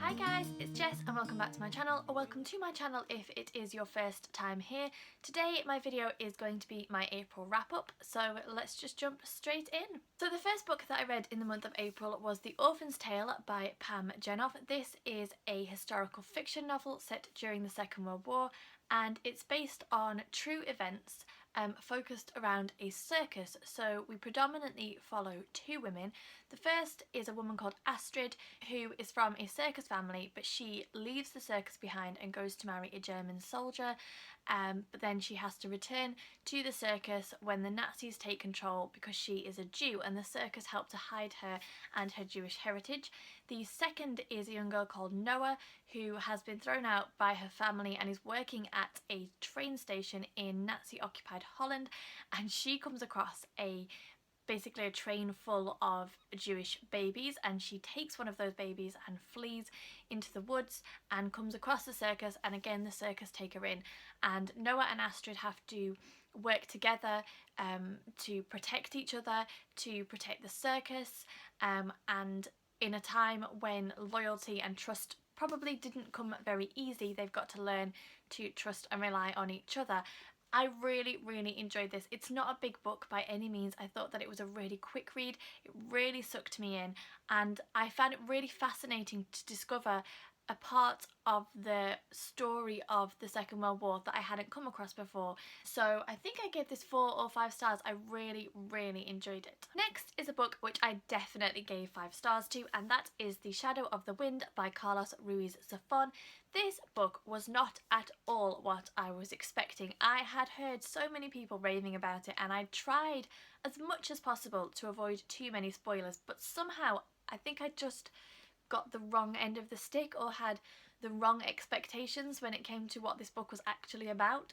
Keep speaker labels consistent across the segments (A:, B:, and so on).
A: Hi guys, it's Jess and welcome back to my channel, or welcome to my channel if it is your first time here. Today my video is going to be my April wrap up, so let's just jump straight in. So the first book that I read in the month of April was The Orphans Tailor by Pam Jenoff. This is a historical fiction novel set during the Second World War, and it's based on true events focused around a circus. So we predominantly follow two women. The first is a woman called Astrid, who is from a circus family, but she leaves the circus behind and goes to marry a German soldier, but then she has to return to the circus when the Nazis take control because she is a Jew, and the circus help to hide her and her Jewish heritage. The second is a young girl called Noah, who has been thrown out by her family and is working at a train station in Nazi-occupied Holland, and she comes across basically a train full of Jewish babies, and she takes one of those babies and flees into the woods and comes across the circus, and again the circus take her in, and Noah and Astrid have to work together to protect each other, to protect the circus, and in a time when loyalty and trust probably didn't come very easy, they've got to learn to trust and rely on each other. I really enjoyed this. It's not a big book by any means. I thought that it was a really quick read. It really sucked me in, and I found it really fascinating to discover a part of the story of the Second World War that I hadn't come across before. So I think I gave this 4 or 5 stars. I really enjoyed it. Next is a book which I definitely gave 5 stars to, and that is The Shadow of the Wind by Carlos Ruiz Zafón. This book was not at all what I was expecting. I had heard so many people raving about it, and I tried as much as possible to avoid too many spoilers, but somehow I think I just got the wrong end of the stick or had the wrong expectations when it came to what this book was actually about.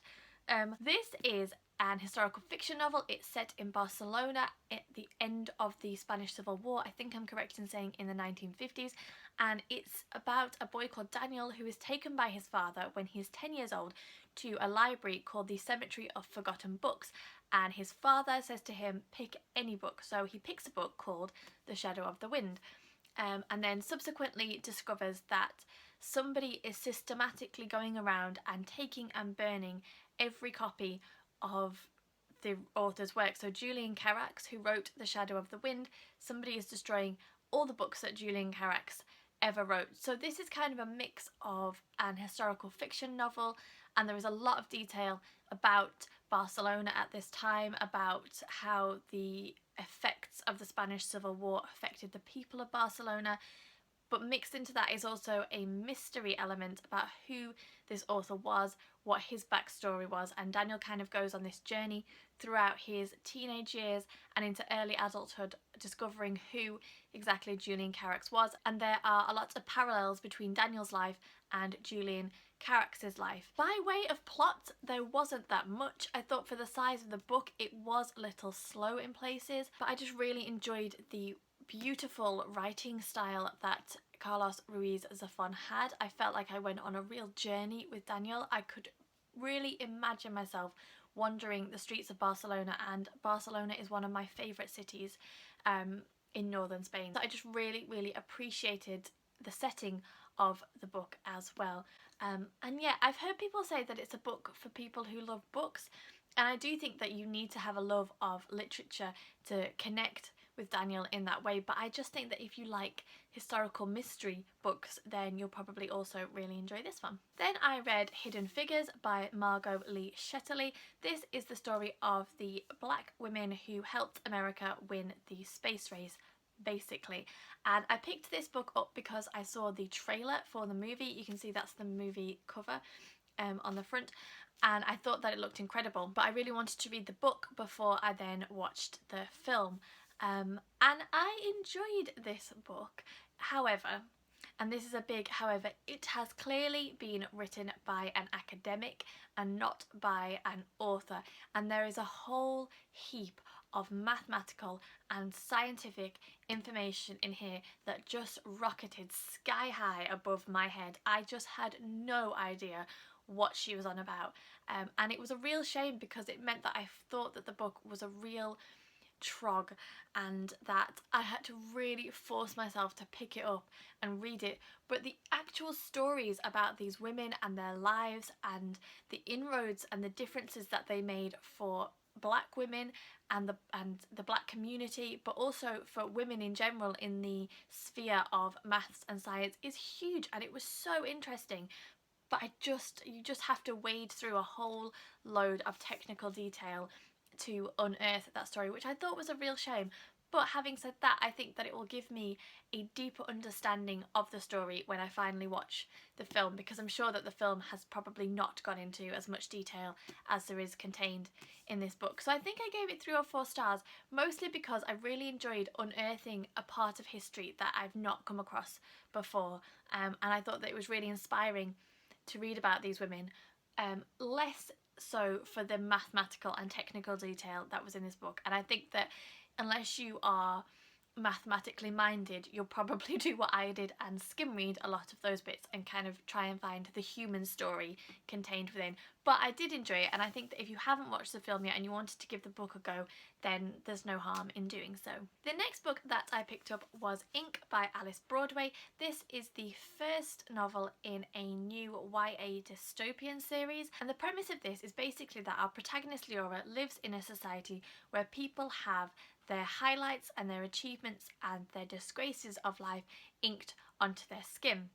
A: This is an historical fiction novel. It's set in Barcelona at the end of the Spanish Civil War. I think I'm correct in saying in the 1950s, and it's about a boy called Daniel who is taken by his father when he's 10 years old to a library called the Cemetery of Forgotten Books, and his father says to him, pick any book. So he picks a book called The Shadow of the Wind. And then subsequently discovers that somebody is systematically going around and taking and burning every copy of the author's work. So Julian Carax, who wrote The Shadow of the Wind, somebody is destroying all the books that Julian Carax ever wrote. So this is kind of a mix of an historical fiction novel, and there is a lot of detail about Barcelona at this time, about how the effects of the Spanish Civil War affected the people of Barcelona. But mixed into that is also a mystery element about who this author was, what his backstory was, and Daniel kind of goes on this journey throughout his teenage years and into early adulthood, discovering who exactly Julian Carax was. And there are a lot of parallels between Daniel's life and Julian Carax's life. By way of plot, there wasn't that much. I thought for the size of the book it was a little slow in places, but I just really enjoyed the beautiful writing style that Carlos Ruiz Zafón had. I felt like I went on a real journey with Daniel. I could really imagine myself wandering the streets of Barcelona, and Barcelona is one of my favourite cities in northern Spain. So I just really appreciated the setting of the book as well. And yeah, I've heard people say that it's a book for people who love books, and I do think that you need to have a love of literature to connect with Daniel in that way, but I just think that if you like historical mystery books, then you'll probably also really enjoy this one. Then I read Hidden Figures by Margot Lee Shetterly. This is the story of the black women who helped America win the space race, basically, and I picked this book up because I saw the trailer for the movie. You can see that's the movie cover on the front, and I thought that it looked incredible, but I really wanted to read the book before I then watched the film. And I enjoyed this book. However, and this is a big however, it has clearly been written by an academic and not by an author, and there is a whole heap of mathematical and scientific information in here that just rocketed sky high above my head. I just had no idea what she was on about, and it was a real shame because it meant that I thought that the book was a real trog, and that I had to really force myself to pick it up and read it. But the actual stories about these women and their lives and the inroads and the differences that they made for black women and the black community, but also for women in general in the sphere of maths and science, is huge, and it was so interesting. But you just have to wade through a whole load of technical detail to unearth that story, which I thought was a real shame. But having said that, I think that it will give me a deeper understanding of the story when I finally watch the film, because I'm sure that the film has probably not gone into as much detail as there is contained in this book. So I think I gave it 3 or 4 stars, mostly because I really enjoyed unearthing a part of history that I've not come across before, and I thought that it was really inspiring to read about these women, less so for the mathematical and technical detail that was in this book. And I think that unless you are mathematically minded, you'll probably do what I did and skim read a lot of those bits and kind of try and find the human story contained within. But I did enjoy it, and I think that if you haven't watched the film yet and you wanted to give the book a go, then there's no harm in doing so. The next book that I picked up was Ink by Alice Broadway. This is the first novel in a new YA dystopian series, and the premise of this is basically that our protagonist Leora lives in a society where people have their highlights and their achievements and their disgraces of life inked onto their skin.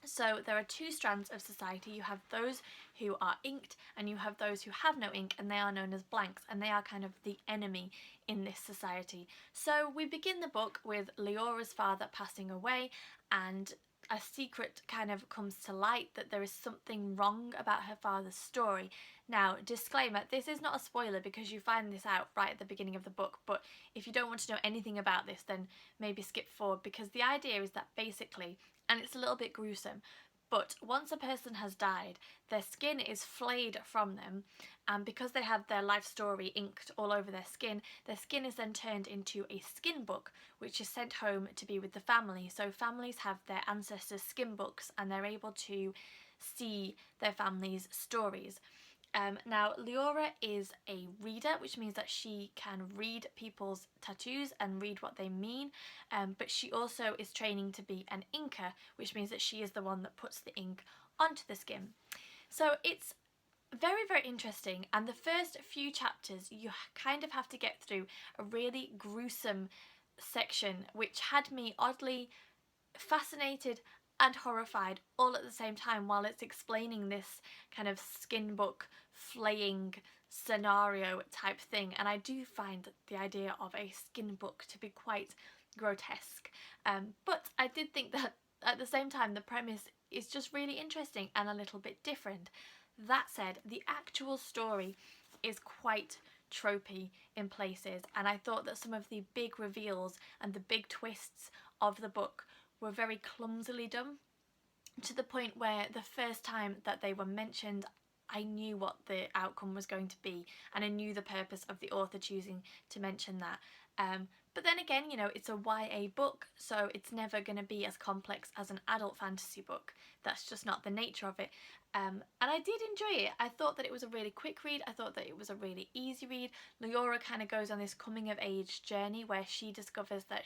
A: So there are 2 strands of society. You have those who are inked and you have those who have no ink, and they are known as blanks, and they are kind of the enemy in this society. So we begin the book with Leora's father passing away, and a secret kind of comes to light that there is something wrong about her father's story. Now, disclaimer, this is not a spoiler because you find this out right at the beginning of the book, but if you don't want to know anything about this, then maybe skip forward, because the idea is that basically, and it's a little bit gruesome, but once a person has died, their skin is flayed from them, and because they have their life story inked all over their skin is then turned into a skin book, which is sent home to be with the family. So families have their ancestors' skin books, and they're able to see their family's stories. Now, Leora is a reader, which means that she can read people's tattoos and read what they mean, but she also is training to be an inker, which means that she is the one that puts the ink onto the skin. So it's very, very interesting, and the first few chapters you kind of have to get through a really gruesome section, which had me oddly fascinated and horrified all at the same time while it's explaining this kind of skin book flaying scenario type thing. And I do find the idea of a skin book to be quite grotesque, but I did think that at the same time the premise is just really interesting and a little bit different. That said, the actual story is quite tropey in places, and I thought that some of the big reveals and the big twists of the book were very clumsily done, to the point where the first time that they were mentioned I knew what the outcome was going to be, and I knew the purpose of the author choosing to mention that. But then again, you know, it's a YA book, so it's never going to be as complex as an adult fantasy book. That's just not the nature of it. And I did enjoy it. I thought that it was a really quick read. I thought that it was a really easy read. Leora kind of goes on this coming of age journey where she discovers that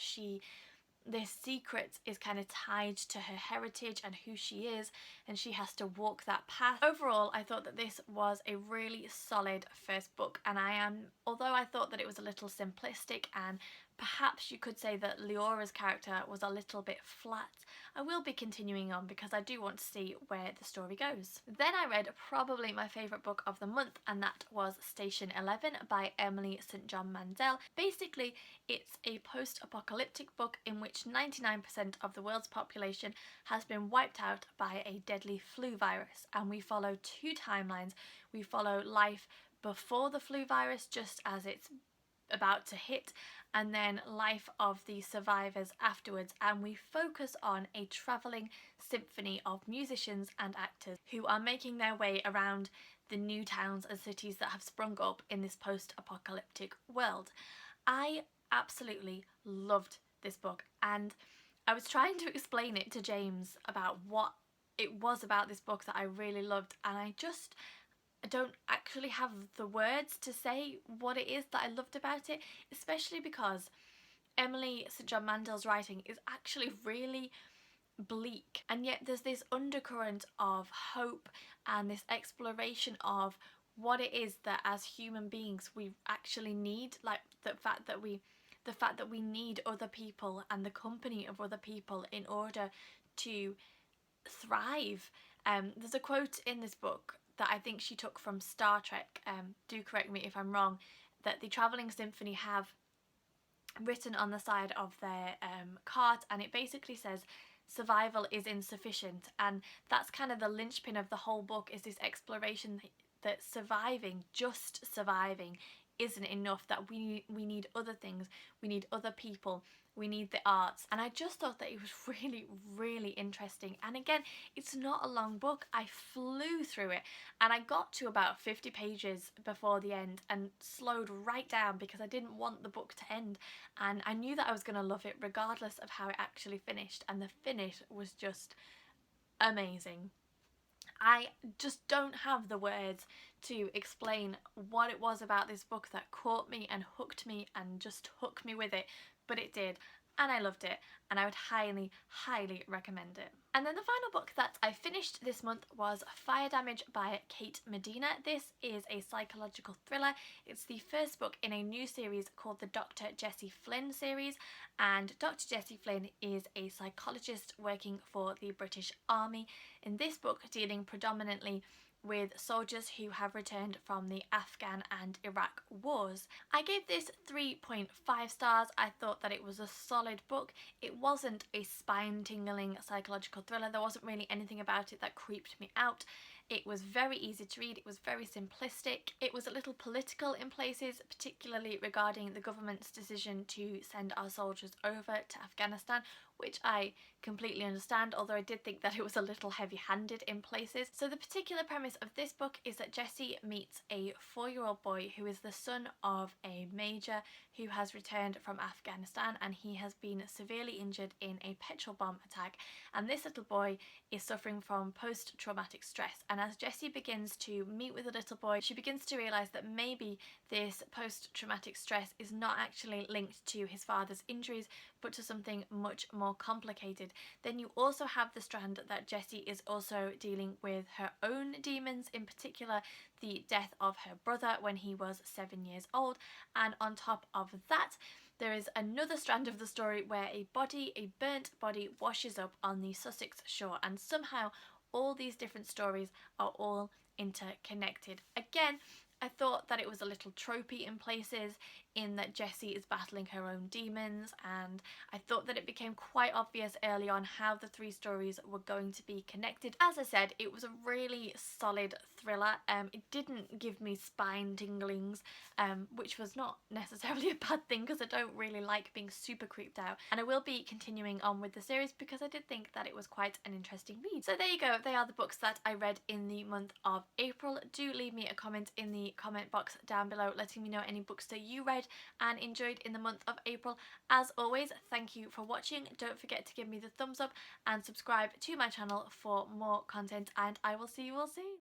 A: this secret is kind of tied to her heritage and who she is, and she has to walk that path. Overall, I thought that this was a really solid first book, and although I thought that it was a little simplistic and perhaps you could say that Leora's character was a little bit flat, I will be continuing on because I do want to see where the story goes. Then I read probably my favourite book of the month, and that was Station 11 by Emily St. John Mandel. Basically, it's a post-apocalyptic book in which 99% of the world's population has been wiped out by a deadly flu virus, and we follow 2 timelines. We follow life before the flu virus, just as it's about to hit, and then life of the survivors afterwards, and we focus on a travelling symphony of musicians and actors who are making their way around the new towns and cities that have sprung up in this post-apocalyptic world. I absolutely loved this book, and I was trying to explain it to James about what it was about this book that I really loved, and I just I don't actually have the words to say what it is that I loved about it, especially because Emily St. John Mandel's writing is actually really bleak, and yet there's this undercurrent of hope and this exploration of what it is that as human beings we actually need, like the fact that we need other people and the company of other people in order to thrive. There's a quote in this book that I think she took from Star Trek, do correct me if I'm wrong, that the Travelling Symphony have written on the side of their cart, and it basically says survival is insufficient, and that's kind of the linchpin of the whole book, is this exploration that surviving, just surviving, isn't enough, that we need other things, we need other people, we need the arts. And I just thought that it was really, really interesting. And again, it's not a long book. I flew through it and I got to about 50 pages before the end and slowed right down because I didn't want the book to end, and I knew that I was going to love it regardless of how it actually finished, and the finish was just amazing. I just don't have the words to explain what it was about this book that caught me and hooked me and just hooked me with it, but it did, and I loved it, and I would highly, highly recommend it. And then the final book that I finished this month was Fire Damage by Kate Medina. This is a psychological thriller. It's the first book in a new series called the Dr. Jessie Flynn series, and Dr. Jessie Flynn is a psychologist working for the British Army. In this book, dealing predominantly with soldiers who have returned from the Afghan and Iraq wars. I gave this 3.5 stars. I thought that it was a solid book. It wasn't a spine-tingling psychological thriller. There wasn't really anything about it that creeped me out. It was very easy to read, it was very simplistic, it was a little political in places, particularly regarding the government's decision to send our soldiers over to Afghanistan, which I completely understand, although I did think that it was a little heavy-handed in places. So the particular premise of this book is that Jessie meets a 4-year-old boy who is the son of a major who has returned from Afghanistan, and he has been severely injured in a petrol bomb attack, and this little boy is suffering from post-traumatic stress. And as Jessie begins to meet with the little boy, she begins to realise that maybe this post-traumatic stress is not actually linked to his father's injuries, but to something much more complicated. Then you also have the strand that Jessie is also dealing with her own demons, in particular the death of her brother when he was 7 years old, and on top of that there is another strand of the story where a burnt body, washes up on the Sussex shore, and somehow all these different stories are all interconnected. Again, I thought that it was a little tropey in places, in that Jessie is battling her own demons, and I thought that it became quite obvious early on how the 3 stories were going to be connected. As I said, it was a really solid thriller. It didn't give me spine tinglings, which was not necessarily a bad thing because I don't really like being super creeped out, and I will be continuing on with the series because I did think that it was quite an interesting read. So there you go, they are the books that I read in the month of April. Do leave me a comment in the comment box down below letting me know any books that you read and enjoyed in the month of April. As always, thank you for watching. Don't forget to give me the thumbs up and subscribe to my channel for more content, and I will see you all soon.